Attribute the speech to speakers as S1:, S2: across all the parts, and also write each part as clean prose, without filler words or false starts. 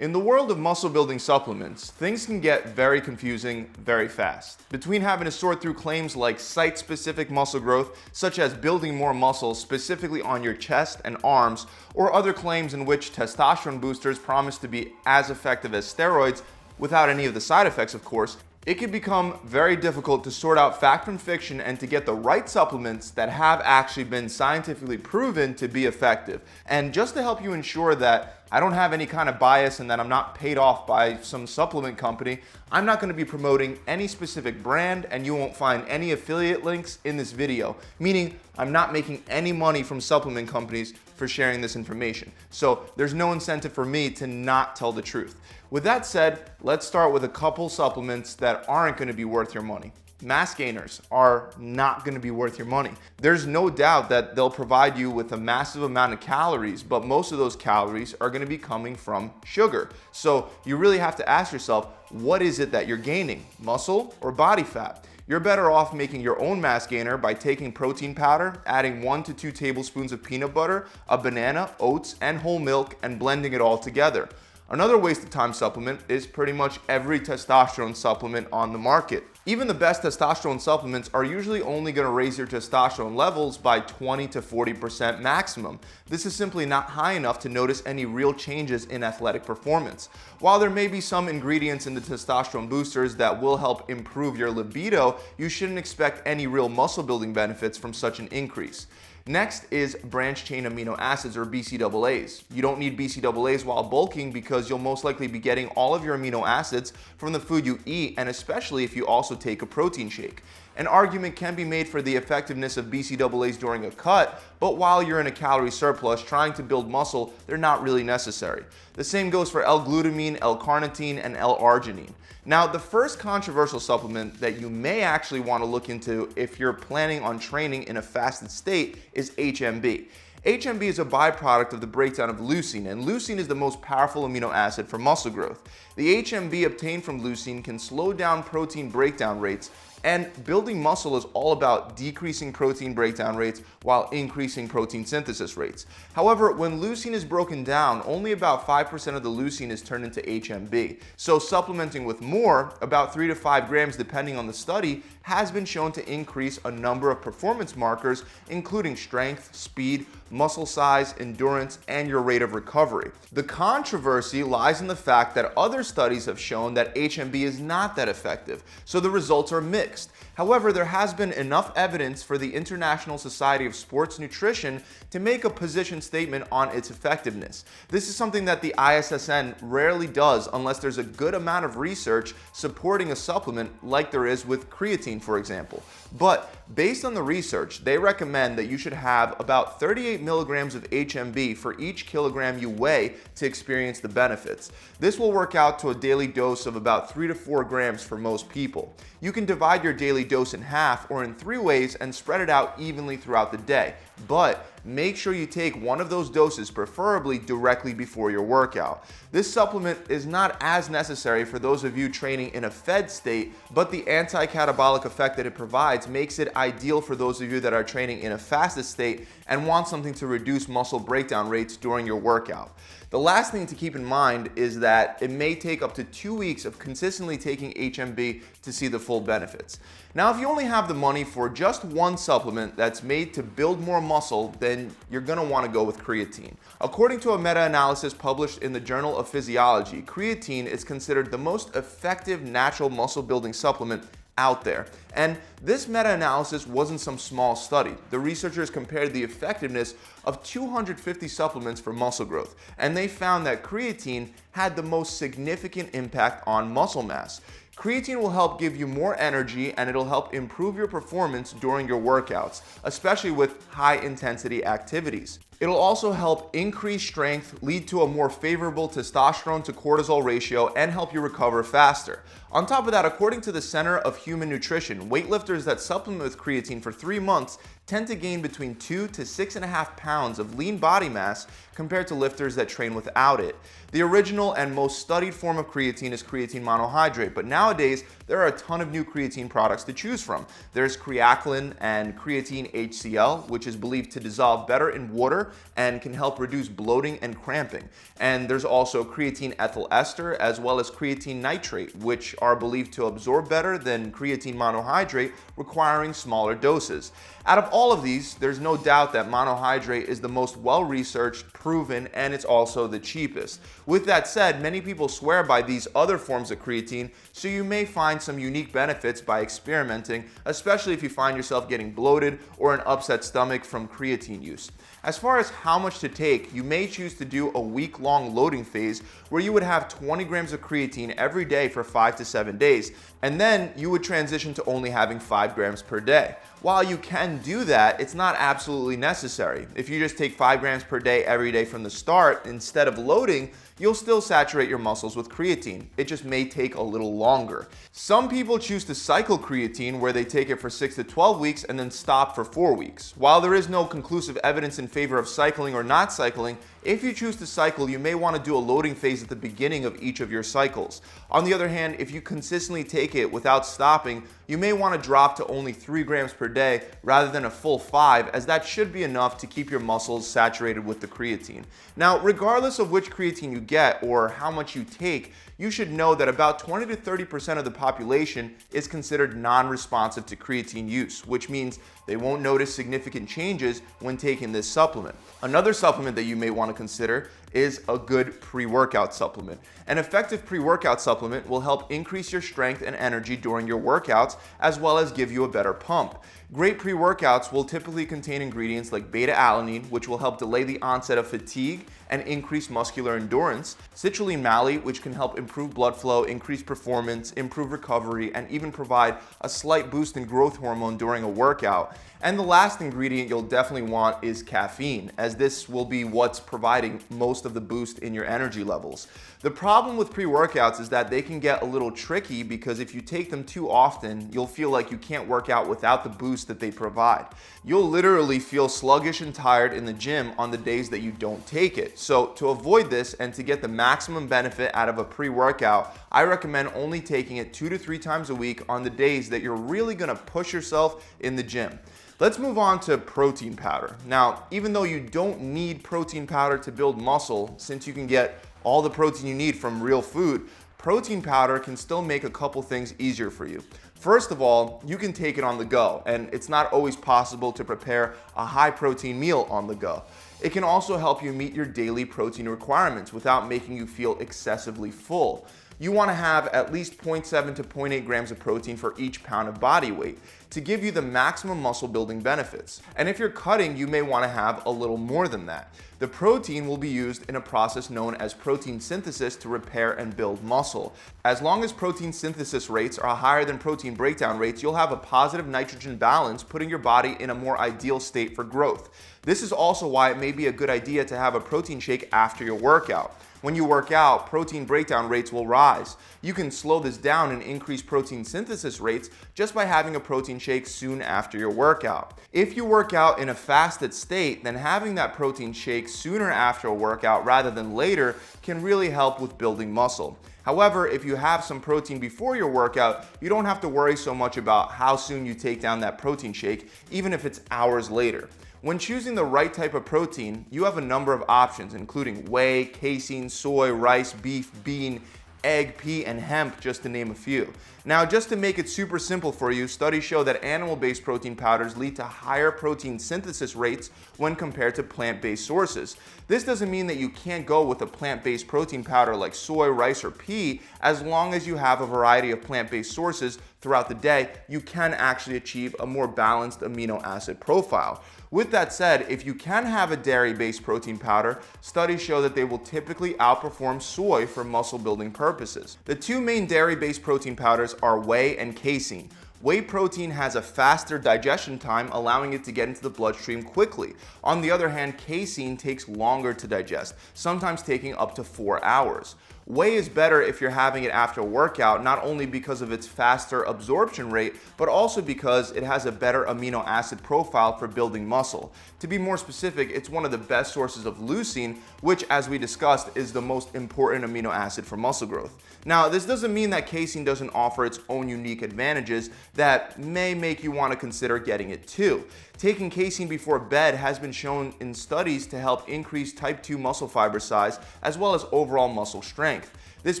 S1: In the world of muscle building supplements, things can get very confusing very fast. Between having to sort through claims like site-specific muscle growth, such as building more muscle specifically on your chest and arms, or other claims in which testosterone boosters promise to be as effective as steroids, without any of the side effects of course, it can become very difficult to sort out fact from fiction and to get the right supplements that have actually been scientifically proven to be effective. And just to help you ensure that I don't have any kind of bias and that I'm not paid off by some supplement company, I'm not going to be promoting any specific brand and you won't find any affiliate links in this video, meaning I'm not making any money from supplement companies for sharing this information. So there's no incentive for me to not tell the truth. With that said, let's start with a couple supplements that aren't going to be worth your money. Mass gainers are not going to be worth your money. There's no doubt that they'll provide you with a massive amount of calories, but most of those calories are going to be coming from sugar. So you really have to ask yourself, what is it that you're gaining? Muscle or body fat? You're better off making your own mass gainer by taking protein powder, adding 1 to 2 tablespoons of peanut butter, a banana, oats, and whole milk, and blending it all together. Another waste of time supplement is pretty much every testosterone supplement on the market. Even the best testosterone supplements are usually only going to raise your testosterone levels by 20 to 40% maximum. This is simply not high enough to notice any real changes in athletic performance. While there may be some ingredients in the testosterone boosters that will help improve your libido, you shouldn't expect any real muscle building benefits from such an increase. Next is branched chain amino acids, or BCAAs. You don't need BCAAs while bulking because you'll most likely be getting all of your amino acids from the food you eat, and especially if you also take a protein shake. An argument can be made for the effectiveness of BCAAs during a cut, but while you're in a calorie surplus trying to build muscle, they're not really necessary. The same goes for L-glutamine, L-carnitine, and L-arginine. Now, the first controversial supplement that you may actually want to look into if you're planning on training in a fasted state is HMB. HMB is a byproduct of the breakdown of leucine, and leucine is the most powerful amino acid for muscle growth. The HMB obtained from leucine can slow down protein breakdown rates, and building muscle is all about decreasing protein breakdown rates while increasing protein synthesis rates. However, when leucine is broken down, only about 5% of the leucine is turned into HMB. So supplementing with more, about 3 to 5 grams depending on the study, has been shown to increase a number of performance markers, including strength, speed, muscle size, endurance, and your rate of recovery. The controversy lies in the fact that other studies have shown that HMB is not that effective, so the results are mixed. However, there has been enough evidence for the International Society of Sports Nutrition to make a position statement on its effectiveness. This is something that the ISSN rarely does unless there's a good amount of research supporting a supplement like there is with creatine, for example. But based on the research, they recommend that you should have about 38 milligrams of HMB for each kilogram you weigh to experience the benefits. This will work out to a daily dose of about 3 to 4 grams for most people. You can divide your daily dose in half or in 3 ways and spread it out evenly throughout the day. But make sure you take one of those doses, preferably directly before your workout. This supplement is not as necessary for those of you training in a fed state, but the anti-catabolic effect that it provides makes it ideal for those of you that are training in a fasted state and want something to reduce muscle breakdown rates during your workout. The last thing to keep in mind is that it may take up to 2 weeks of consistently taking HMB to see the full benefits. Now, if you only have the money for just one supplement that's made to build more muscle, then you're going to want to go with creatine. According to a meta-analysis published in the Journal of Physiology, creatine is considered the most effective natural muscle building supplement out there. And this meta-analysis wasn't some small study. The researchers compared the effectiveness of 250 supplements for muscle growth, and they found that creatine had the most significant impact on muscle mass. Creatine will help give you more energy and it'll help improve your performance during your workouts, especially with high intensity activities. It'll also help increase strength, lead to a more favorable testosterone to cortisol ratio, and help you recover faster. On top of that, according to the Center of Human Nutrition, weightlifters that supplement with creatine for 3 months tend to gain between 2 to 6.5 pounds of lean body mass compared to lifters that train without it. The original and most studied form of creatine is creatine monohydrate, but nowadays there are a ton of new creatine products to choose from. There's Creaclin and creatine HCl, which is believed to dissolve better in water liver and can help reduce bloating and cramping. And there's also creatine ethyl ester as well as creatine nitrate, which are believed to absorb better than creatine monohydrate, requiring smaller doses. Out of all of these, there's no doubt that monohydrate is the most well-researched, proven, and it's also the cheapest. With that said, many people swear by these other forms of creatine, so you may find some unique benefits by experimenting, especially if you find yourself getting bloated or an upset stomach from creatine use. As far as how much to take, you may choose to do a week-long loading phase where you would have 20 grams of creatine every day for 5 to 7 days, and then you would transition to only having 5 grams per day. While you can do that, it's not absolutely necessary. If you just take 5 grams per day every day from the start instead of loading, you'll still saturate your muscles with creatine. It just may take a little longer. Some people choose to cycle creatine where they take it for 6 to 12 weeks and then stop for 4 weeks. While there is no conclusive evidence in favor of cycling or not cycling, if you choose to cycle, you may want to do a loading phase at the beginning of each of your cycles. On the other hand, if you consistently take it without stopping, you may want to drop to only 3 grams per day rather than a full 5, as that should be enough to keep your muscles saturated with the creatine. Now, regardless of which creatine you get or how much you take, you should know that about 20 to 30% of the population is considered non-responsive to creatine use, which means they won't notice significant changes when taking this supplement. Another supplement that you may want to consider is a good pre-workout supplement. An effective pre-workout supplement will help increase your strength and energy during your workouts, as well as give you a better pump. Great pre-workouts will typically contain ingredients like beta-alanine, which will help delay the onset of fatigue and increase muscular endurance, citrulline malate, which can help improve blood flow, increase performance, improve recovery, and even provide a slight boost in growth hormone during a workout. And the last ingredient you'll definitely want is caffeine, as this will be what's providing most of the boost in your energy levels. The problem with pre-workouts is that they can get a little tricky because if you take them too often, you'll feel like you can't work out without the boost that they provide. You'll literally feel sluggish and tired in the gym on the days that you don't take it. So to avoid this and to get the maximum benefit out of a pre-workout, I recommend only taking it 2 to 3 times a week on the days that you're really gonna push yourself in the gym. Let's move on to protein powder. Now, even though you don't need protein powder to build muscle, since you can get all the protein you need from real food, protein powder can still make a couple things easier for you. First of all, you can take it on the go, and it's not always possible to prepare a high protein meal on the go. It can also help you meet your daily protein requirements without making you feel excessively full. You want to have at least 0.7 to 0.8 grams of protein for each pound of body weight to give you the maximum muscle building benefits. And if you're cutting, you may want to have a little more than that. The protein will be used in a process known as protein synthesis to repair and build muscle. As long as protein synthesis rates are higher than protein breakdown rates, you'll have a positive nitrogen balance, putting your body in a more ideal state for growth. This is also why it may be a good idea to have a protein shake after your workout. When you work out, protein breakdown rates will rise. You can slow this down and increase protein synthesis rates just by having a protein shake soon after your workout. If you work out in a fasted state, then having that protein shake sooner after a workout rather than later can really help with building muscle. However, if you have some protein before your workout, you don't have to worry so much about how soon you take down that protein shake, even if it's hours later. When choosing the right type of protein, you have a number of options, including whey, casein, soy, rice, beef, bean, egg, pea, and hemp, just to name a few. Now, just to make it super simple for you, studies show that animal-based protein powders lead to higher protein synthesis rates when compared to plant-based sources. This doesn't mean that you can't go with a plant-based protein powder like soy, rice, or pea. As long as you have a variety of plant-based sources throughout the day, you can actually achieve a more balanced amino acid profile. With that said, if you can have a dairy-based protein powder, studies show that they will typically outperform soy for muscle building purposes. The two main dairy-based protein powders are whey and casein. Whey protein has a faster digestion time, allowing it to get into the bloodstream quickly. On the other hand, casein takes longer to digest, sometimes taking up to 4 hours. Whey is better if you're having it after a workout, not only because of its faster absorption rate, but also because it has a better amino acid profile for building muscle. To be more specific, it's one of the best sources of leucine, which, as we discussed, is the most important amino acid for muscle growth. Now, this doesn't mean that casein doesn't offer its own unique advantages that may make you want to consider getting it too. Taking casein before bed has been shown in studies to help increase type 2 muscle fiber size as well as overall muscle strength. This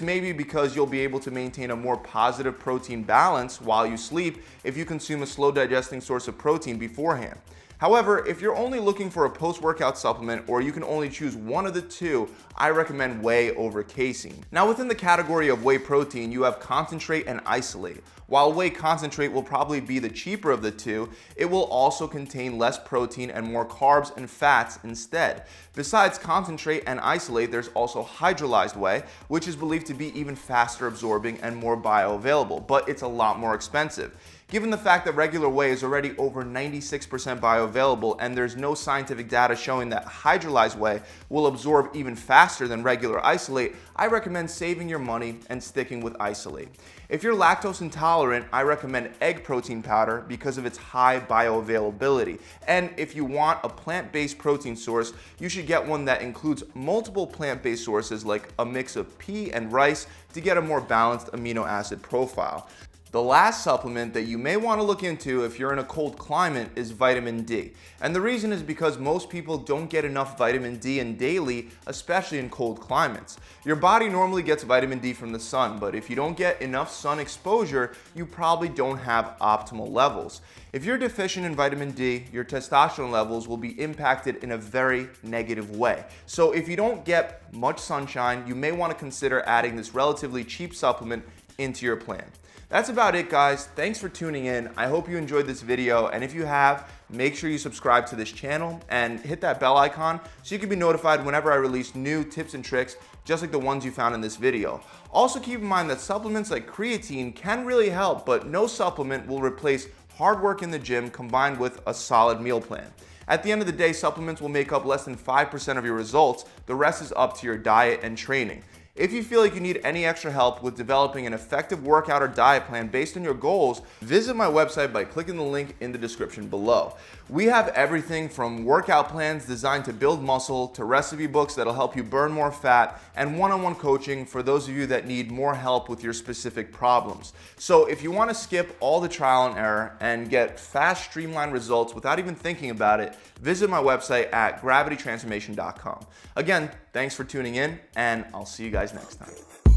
S1: may be because you'll be able to maintain a more positive protein balance while you sleep if you consume a slow digesting source of protein beforehand. However, if you're only looking for a post-workout supplement or you can only choose one of the two, I recommend whey over casein. Now, within the category of whey protein, you have concentrate and isolate. While whey concentrate will probably be the cheaper of the two, it will also contain less protein and more carbs and fats instead. Besides concentrate and isolate, there's also hydrolyzed whey, which is believed to be even faster absorbing and more bioavailable, but it's a lot more expensive. Given the fact that regular whey is already over 96% bioavailable and there's no scientific data showing that hydrolyzed whey will absorb even faster than regular isolate, I recommend saving your money and sticking with isolate. If you're lactose intolerant, I recommend egg protein powder because of its high bioavailability. And if you want a plant-based protein source, you should get one that includes multiple plant-based sources like a mix of pea and rice to get a more balanced amino acid profile. The last supplement that you may want to look into if you're in a cold climate is vitamin D. And the reason is because most people don't get enough vitamin D in daily, especially in cold climates. Your body normally gets vitamin D from the sun, but if you don't get enough sun exposure, you probably don't have optimal levels. If you're deficient in vitamin D, your testosterone levels will be impacted in a very negative way. So if you don't get much sunshine, you may want to consider adding this relatively cheap supplement into your plan. That's about it, guys. Thanks for tuning in. I hope you enjoyed this video, and if you have, make sure you subscribe to this channel and hit that bell icon so you can be notified whenever I release new tips and tricks just like the ones you found in this video. Also, keep in mind that supplements like creatine can really help, but no supplement will replace hard work in the gym combined with a solid meal plan. At the end of the day, supplements will make up less than 5% of your results. The rest is up to your diet and training. If you feel like you need any extra help with developing an effective workout or diet plan based on your goals, visit my website by clicking the link in the description below. We have everything from workout plans designed to build muscle to recipe books that'll help you burn more fat and one-on-one coaching for those of you that need more help with your specific problems. So if you want to skip all the trial and error and get fast, streamlined results without even thinking about it, visit my website at gravitytransformation.com. Again, thanks for tuning in, and I'll see you guys next time.